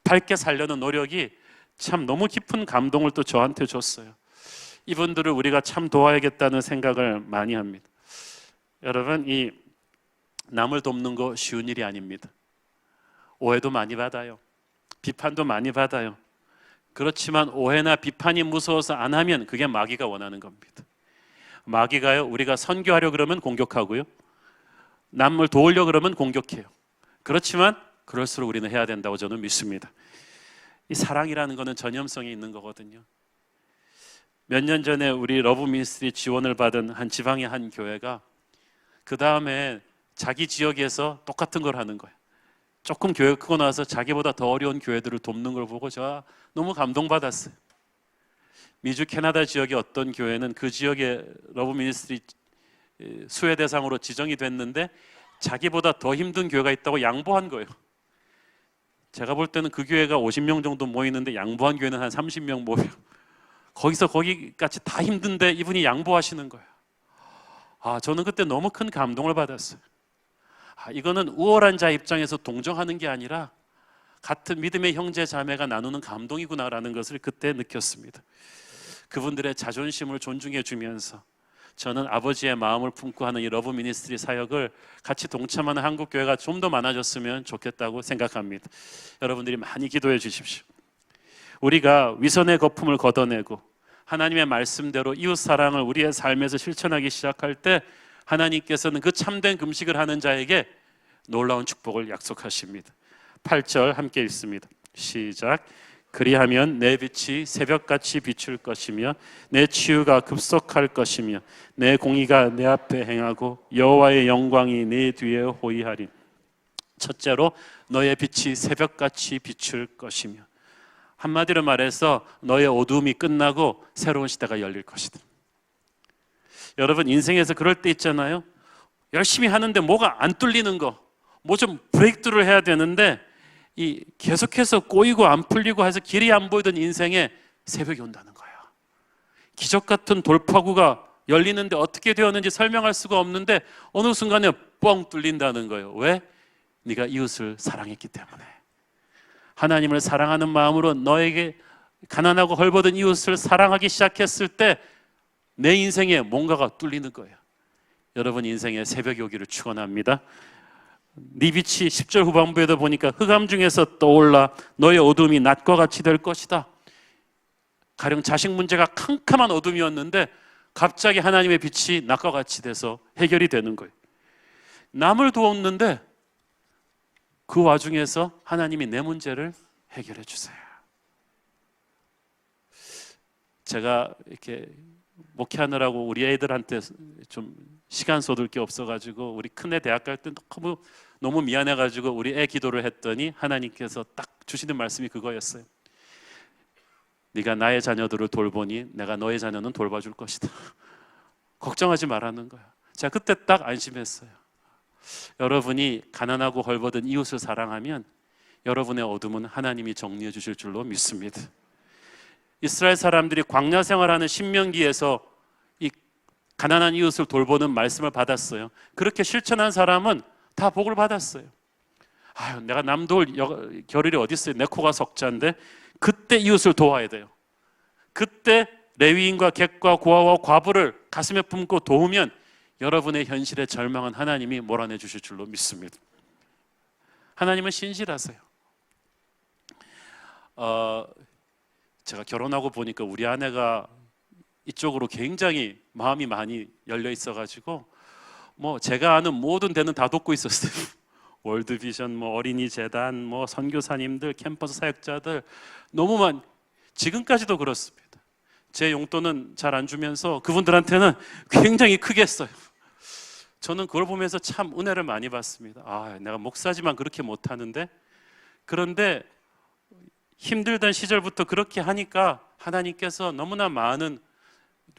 밝게 살려는 노력이 참 너무 깊은 감동을 또 저한테 줬어요. 이분들을 우리가 참 도와야겠다는 생각을 많이 합니다. 여러분, 이 남을 돕는 거 쉬운 일이 아닙니다. 오해도 많이 받아요. 비판도 많이 받아요. 그렇지만 오해나 비판이 무서워서 안 하면 그게 마귀가 원하는 겁니다. 마귀가요, 우리가 선교하려 그러면 공격하고요, 남을 도우려 그러면 공격해요. 그렇지만 그럴수록 우리는 해야 된다고 저는 믿습니다. 이 사랑이라는 거는 전염성이 있는 거거든요. 몇 년 전에 우리 러브 미니스트리 지원을 받은 한 지방의 한 교회가 그 다음에 자기 지역에서 똑같은 걸 하는 거예요. 조금 교회 크고 나서 자기보다 더 어려운 교회들을 돕는 걸 보고 제가 너무 감동받았어요. 미주 캐나다 지역의 어떤 교회는 그 지역의 러브 미니스트리 수혜 대상으로 지정이 됐는데 자기보다 더 힘든 교회가 있다고 양보한 거예요. 제가 볼 때는 그 교회가 50명 정도 모이는데 양보한 교회는 한 30명 모여요. 거기서 거기까지 다 힘든데 이분이 양보하시는 거예요. 저는 그때 너무 큰 감동을 받았어요. 이거는 우월한 자 입장에서 동정하는 게 아니라 같은 믿음의 형제 자매가 나누는 감동이구나라는 것을 그때 느꼈습니다. 그분들의 자존심을 존중해 주면서 저는 아버지의 마음을 품고 하는 이 러브 미니스트리 사역을 같이 동참하는 한국 교회가 좀 더 많아졌으면 좋겠다고 생각합니다. 여러분들이 많이 기도해 주십시오. 우리가 위선의 거품을 걷어내고 하나님의 말씀대로 이웃 사랑을 우리의 삶에서 실천하기 시작할 때 하나님께서는 그 참된 금식을 하는 자에게 놀라운 축복을 약속하십니다. 8절 함께 읽습니다. 시작. 그리하면 내 빛이 새벽같이 비출 것이며 내 치유가 급속할 것이며 내 공의가 내 앞에 행하고 여호와의 영광이 내 뒤에 호위하리. 첫째로 너의 빛이 새벽같이 비출 것이며, 한마디로 말해서 너의 어두움이 끝나고 새로운 시대가 열릴 것이다. 여러분, 인생에서 그럴 때 있잖아요. 열심히 하는데 뭐가 안 뚫리는 거, 뭐 좀 브레이크트루를 해야 되는데 이 계속해서 꼬이고 안 풀리고 해서 길이 안 보이던 인생에 새벽이 온다는 거예요. 기적 같은 돌파구가 열리는데 어떻게 되었는지 설명할 수가 없는데 어느 순간에 뻥 뚫린다는 거예요. 왜? 네가 이웃을 사랑했기 때문에. 하나님을 사랑하는 마음으로 너에게 가난하고 헐벗은 이웃을 사랑하기 시작했을 때 내 인생에 뭔가가 뚫리는 거예요. 여러분 인생에 새벽이 오기를 축원합니다. 네 빛이 10절 후반부에도 보니까 흑암 중에서 떠올라 너의 어둠이 낮과 같이 될 것이다. 가령 자식 문제가 캄캄한 어둠이었는데 갑자기 하나님의 빛이 낮과 같이 돼서 해결이 되는 거예요. 남을 도왔는데 그 와중에서 하나님이 내 문제를 해결해 주세요. 제가 이렇게 목회하느라고 우리 애들한테 좀 시간 쏟을 게 없어가지고 우리 큰애 대학 갈 때 너무 미안해가지고 우리 애 기도를 했더니 하나님께서 딱 주시는 말씀이 그거였어요. 네가 나의 자녀들을 돌보니 내가 너의 자녀는 돌봐줄 것이다. 걱정하지 말라는 거야. 제가 그때 딱 안심했어요. 여러분이 가난하고 헐벗은 이웃을 사랑하면 여러분의 어둠은 하나님이 정리해 주실 줄로 믿습니다. 이스라엘 사람들이 광야 생활하는 신명기에서 이 가난한 이웃을 돌보는 말씀을 받았어요. 그렇게 실천한 사람은 다 복을 받았어요. 내가 남 도울 겨를이 어디 있어요? 내 코가 석자인데. 그때 이웃을 도와야 돼요. 그때 레위인과 객과 고아와 과부를 가슴에 품고 도우면 여러분의 현실의 절망은 하나님이 몰아내 주실 줄로 믿습니다. 하나님은 신실하세요. 제가 결혼하고 보니까 우리 아내가 이쪽으로 굉장히 마음이 많이 열려 있어가지고 뭐 제가 아는 모든 데는 다 돕고 있었어요. 월드비전, 뭐 어린이 재단, 뭐 선교사님들, 캠퍼스 사역자들 너무 지금까지도 그렇습니다. 제 용돈은 잘 안 주면서 그분들한테는 굉장히 크게 써요. 저는 그걸 보면서 참 은혜를 많이 받습니다. 내가 목사지만 그렇게 못하는데, 그런데 힘들던 시절부터 그렇게 하니까 하나님께서 너무나 많은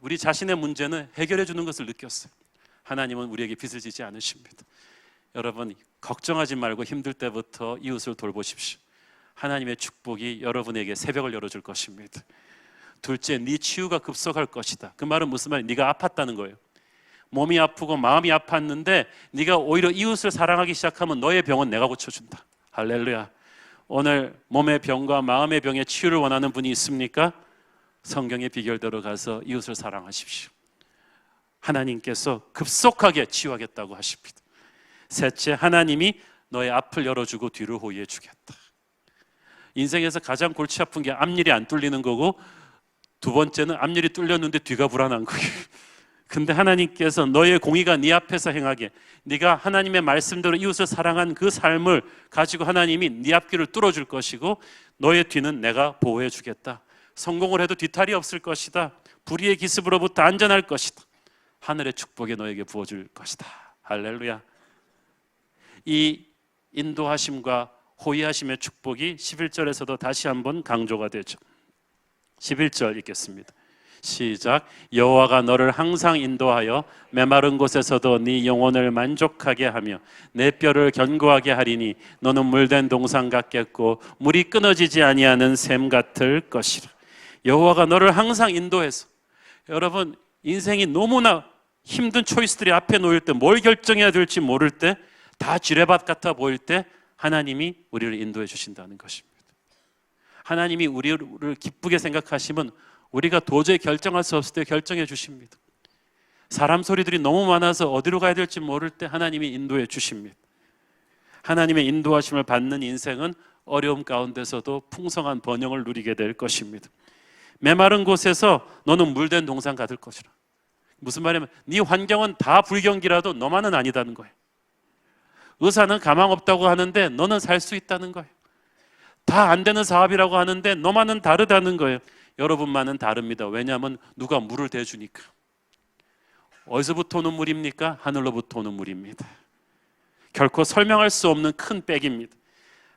우리 자신의 문제는 해결해 주는 것을 느꼈어요. 하나님은 우리에게 빚을 지지 않으십니다. 여러분 걱정하지 말고 힘들 때부터 이웃을 돌보십시오. 하나님의 축복이 여러분에게 새벽을 열어줄 것입니다. 둘째, 네 치유가 급속할 것이다. 그 말은 무슨 말이에요? 네가 아팠다는 거예요. 몸이 아프고 마음이 아팠는데 네가 오히려 이웃을 사랑하기 시작하면 너의 병은 내가 고쳐준다. 할렐루야. 오늘 몸의 병과 마음의 병의 치유를 원하는 분이 있습니까? 성경의 비결대로 가서 이웃을 사랑하십시오. 하나님께서 급속하게 치유하겠다고 하십니다. 셋째, 하나님이 너의 앞을 열어주고 뒤를 호위해 주겠다. 인생에서 가장 골치 아픈 게 앞일이 안 뚫리는 거고, 두 번째는 앞일이 뚫렸는데 뒤가 불안한 거예요. 근데 하나님께서 너의 공의가 네 앞에서 행하게, 네가 하나님의 말씀대로 이웃을 사랑한 그 삶을 가지고 하나님이 네 앞길을 뚫어줄 것이고, 너의 뒤는 내가 보호해 주겠다. 성공을 해도 뒤탈이 없을 것이다. 불의의 기습으로부터 안전할 것이다. 하늘의 축복이 너에게 부어줄 것이다. 할렐루야. 이 인도하심과 호위하심의 축복이 11절에서도 다시 한번 강조가 되죠. 11절 읽겠습니다. 시작. 여호와가 너를 항상 인도하여 메마른 곳에서도 네 영혼을 만족하게 하며 내 뼈를 견고하게 하리니 너는 물된 동산 같겠고 물이 끊어지지 아니하는 샘 같을 것이라. 여호와가 너를 항상 인도해서, 여러분 인생이 너무나 힘든 초이스들이 앞에 놓일 때, 뭘 결정해야 될지 모를 때, 다 지뢰밭 같아 보일 때 하나님이 우리를 인도해 주신다는 것입니다. 하나님이 우리를 기쁘게 생각하시면 우리가 도저히 결정할 수 없을 때 결정해 주십니다. 사람 소리들이 너무 많아서 어디로 가야 될지 모를 때 하나님이 인도해 주십니다. 하나님의 인도하심을 받는 인생은 어려움 가운데서도 풍성한 번영을 누리게 될 것입니다. 메마른 곳에서 너는 물된 동산 같을 것이라. 무슨 말이냐면 네 환경은 다 불경기라도 너만은 아니다는 거예요. 의사는 가망 없다고 하는데 너는 살 수 있다는 거예요. 다 안 되는 사업이라고 하는데 너만은 다르다는 거예요. 여러분만은 다릅니다. 왜냐하면 누가 물을 대주니까. 어디서부터 오는 물입니까? 하늘로부터 오는 물입니다. 결코 설명할 수 없는 큰 백입니다.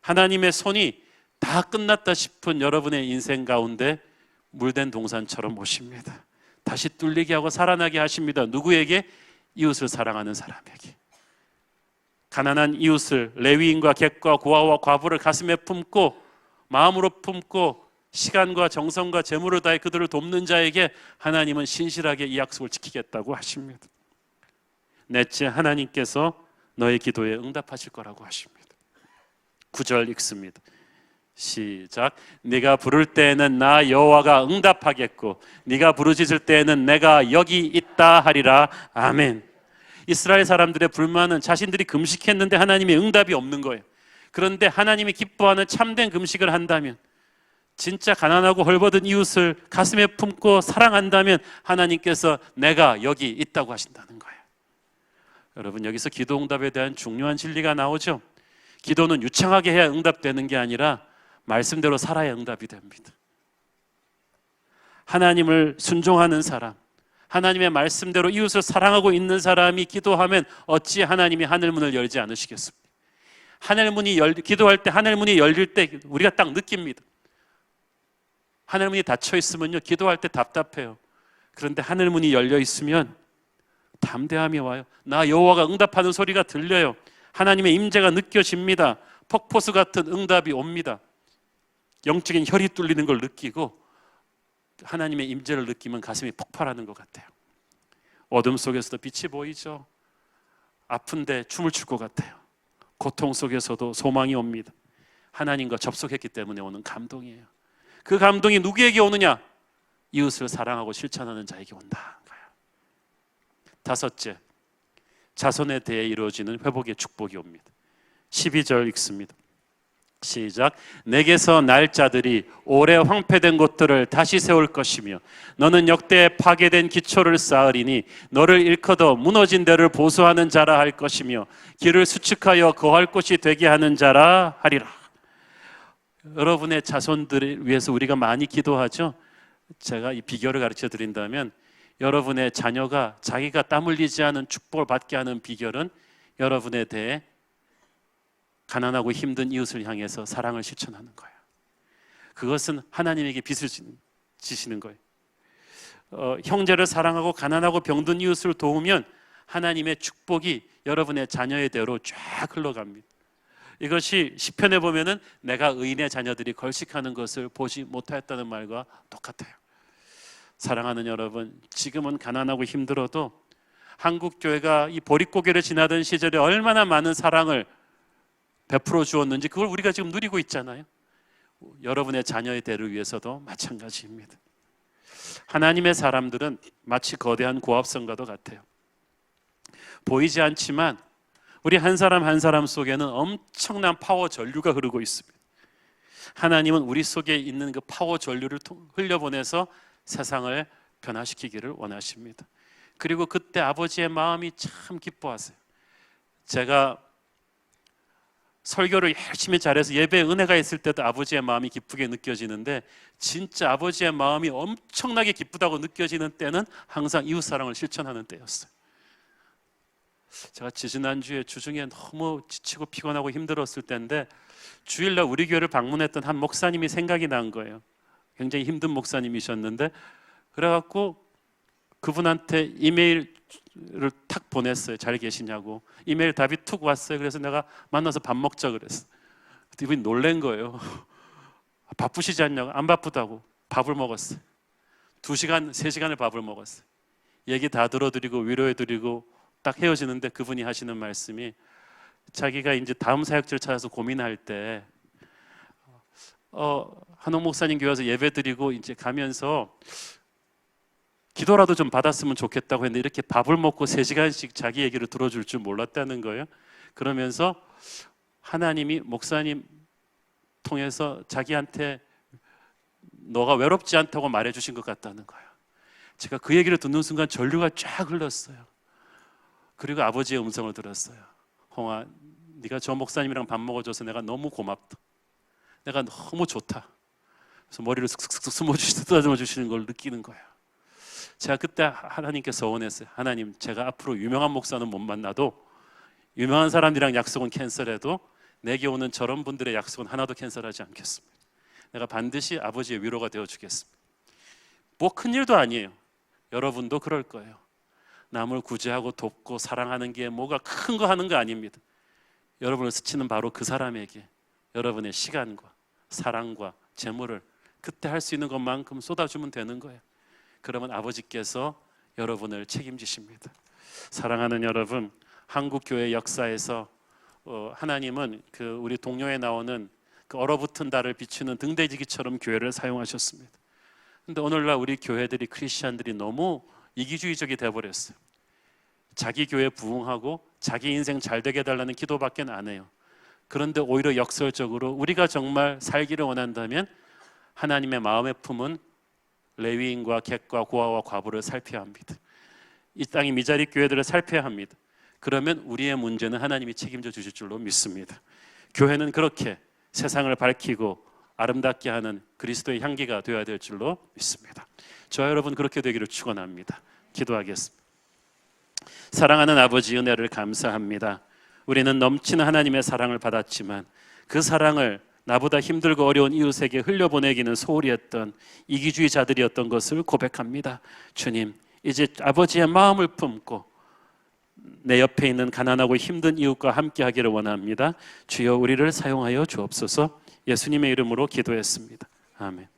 하나님의 손이 다 끝났다 싶은 여러분의 인생 가운데 물된 동산처럼 오십니다. 다시 뚫리게 하고 살아나게 하십니다. 누구에게? 이웃을 사랑하는 사람에게. 가난한 이웃을, 레위인과 객과 고아와 과부를 가슴에 품고 마음으로 품고 시간과 정성과 재물을 다해 그들을 돕는 자에게 하나님은 신실하게 이 약속을 지키겠다고 하십니다. 넷째, 하나님께서 너의 기도에 응답하실 거라고 하십니다. 9절 읽습니다. 시작. 네가 부를 때에는 나 여호와가 응답하겠고 네가 부르짖을 때에는 내가 여기 있다 하리라. 아멘. 이스라엘 사람들의 불만은 자신들이 금식했는데 하나님의 응답이 없는 거예요. 그런데 하나님이 기뻐하는 참된 금식을 한다면, 진짜 가난하고 헐벗은 이웃을 가슴에 품고 사랑한다면 하나님께서 내가 여기 있다고 하신다는 거예요. 여러분, 여기서 기도 응답에 대한 중요한 진리가 나오죠. 기도는 유창하게 해야 응답되는 게 아니라 말씀대로 살아야 응답이 됩니다. 하나님을 순종하는 사람, 하나님의 말씀대로 이웃을 사랑하고 있는 사람이 기도하면 어찌 하나님이 하늘문을 열지 않으시겠습니까? 기도할 때 하늘문이 열릴 때 우리가 딱 느낍니다. 하늘문이 닫혀 있으면요, 기도할 때 답답해요. 그런데 하늘문이 열려 있으면 담대함이 와요. 나 여호와가 응답하는 소리가 들려요. 하나님의 임재가 느껴집니다. 폭포수 같은 응답이 옵니다. 영적인 혈이 뚫리는 걸 느끼고 하나님의 임재를 느끼면 가슴이 폭발하는 것 같아요. 어둠 속에서도 빛이 보이죠. 아픈데 춤을 출 것 같아요. 고통 속에서도 소망이 옵니다. 하나님과 접속했기 때문에 오는 감동이에요. 그 감동이 누구에게 오느냐? 이웃을 사랑하고 실천하는 자에게 온다. 다섯째, 자손에 대해 이루어지는 회복의 축복이 옵니다. 12절 읽습니다. 시작. 내게서 날 자들이 오래 황폐된 곳들을 다시 세울 것이며 너는 역대 파괴된 기초를 쌓으리니 너를 일컬어 무너진 데를 보수하는 자라 할 것이며 길을 수축하여 거할 곳이 되게 하는 자라 하리라. 여러분의 자손들을 위해서 우리가 많이 기도하죠. 제가 이 비결을 가르쳐 드린다면, 여러분의 자녀가 자기가 땀 흘리지 않은 축복을 받게 하는 비결은 여러분에 대해 가난하고 힘든 이웃을 향해서 사랑을 실천하는 거예요. 그것은 하나님에게 빚을 지시는 거예요. 형제를 사랑하고 가난하고 병든 이웃을 도우면 하나님의 축복이 여러분의 자녀의 대로 쫙 흘러갑니다. 이것이 시편에 보면은 내가 의인의 자녀들이 걸식하는 것을 보지 못하였다는 말과 똑같아요. 사랑하는 여러분, 지금은 가난하고 힘들어도 한국 교회가 이 보릿고개를 지나던 시절에 얼마나 많은 사랑을 베풀어 주었는지 그걸 우리가 지금 누리고 있잖아요. 여러분의 자녀의 대를 위해서도 마찬가지입니다. 하나님의 사람들은 마치 거대한 고압선과도 같아요. 보이지 않지만 우리 한 사람 한 사람 속에는 엄청난 파워 전류가 흐르고 있습니다. 하나님은 우리 속에 있는 그 파워 전류를 흘려보내서 세상을 변화시키기를 원하십니다. 그리고 그때 아버지의 마음이 참 기뻐하세요. 제가 설교를 열심히 잘해서 예배에 은혜가 있을 때도 아버지의 마음이 기쁘게 느껴지는데, 진짜 아버지의 마음이 엄청나게 기쁘다고 느껴지는 때는 항상 이웃사랑을 실천하는 때였어요. 제가 지지난주에 주중에 너무 지치고 피곤하고 힘들었을 때인데, 주일날 우리 교회를 방문했던 한 목사님이 생각이 난 거예요. 굉장히 힘든 목사님이셨는데, 그래갖고 그분한테 이메일을 탁 보냈어요. 잘 계시냐고. 이메일 답이 툭 왔어요. 그래서 내가 만나서 밥 먹자 그랬어. 이분이 놀란 거예요. 바쁘시지 않냐고. 안 바쁘다고. 밥을 먹었어요. 2시간, 3시간을 밥을 먹었어요. 얘기 다 들어드리고 위로해드리고 딱 헤어지는데 그분이 하시는 말씀이, 자기가 이제 다음 사역지를 찾아서 고민할 때 한옥 목사님 교회 와서 예배드리고 이제 가면서 기도라도 좀 받았으면 좋겠다고 했는데, 이렇게 밥을 먹고 3시간씩 자기 얘기를 들어줄 줄 몰랐다는 거예요. 그러면서 하나님이 목사님 통해서 자기한테 너가 외롭지 않다고 말해주신 것 같다는 거예요. 제가 그 얘기를 듣는 순간 전류가 쫙 흘렀어요. 그리고 아버지의 음성을 들었어요. 홍아, 네가 저 목사님이랑 밥 먹어줘서 내가 너무 고맙다. 내가 너무 좋다. 그래서 머리를 슥슥슥 쓰다듬어 주시는 걸 느끼는 거예요. 제가 그때 하나님께 서원했어요. 하나님, 제가 앞으로 유명한 목사는 못 만나도 유명한 사람들이랑 약속은 캔슬해도 내게 오는 저런 분들의 약속은 하나도 캔슬하지 않겠습니다. 내가 반드시 아버지의 위로가 되어주겠습니다. 뭐 큰일도 아니에요. 여러분도 그럴 거예요. 남을 구제하고 돕고 사랑하는 게 뭐가 큰 거 하는 거 아닙니다. 여러분을 스치는 바로 그 사람에게 여러분의 시간과 사랑과 재물을 그때 할 수 있는 것만큼 쏟아주면 되는 거예요. 그러면 아버지께서 여러분을 책임지십니다. 사랑하는 여러분, 한국 교회 역사에서 하나님은 그 우리 동료에 나오는 그 얼어붙은 달을 비추는 등대지기처럼 교회를 사용하셨습니다. 근데 오늘날 우리 교회들이, 크리스천들이 너무 이기주의적이 되어버렸어요. 자기 교회 부흥하고 자기 인생 잘 되게 해달라는 기도밖에 안 해요. 그런데 오히려 역설적으로 우리가 정말 살기를 원한다면 하나님의 마음의 품은 레위인과 객과 고아와 과부를 살펴야 합니다. 이 땅의 미자리 교회들을 살펴야 합니다. 그러면 우리의 문제는 하나님이 책임져 주실 줄로 믿습니다. 교회는 그렇게 세상을 밝히고 아름답게 하는 그리스도의 향기가 되어야 될 줄로 믿습니다. 저와 여러분 그렇게 되기를 축원합니다. 기도하겠습니다. 사랑하는 아버지, 은혜를 감사합니다. 우리는 넘치는 하나님의 사랑을 받았지만 그 사랑을 나보다 힘들고 어려운 이웃에게 흘려보내기는 소홀히 했던 이기주의자들이었던 것을 고백합니다. 주님, 이제 아버지의 마음을 품고 내 옆에 있는 가난하고 힘든 이웃과 함께 하기를 원합니다. 주여, 우리를 사용하여 주옵소서. 예수님의 이름으로 기도했습니다. 아멘.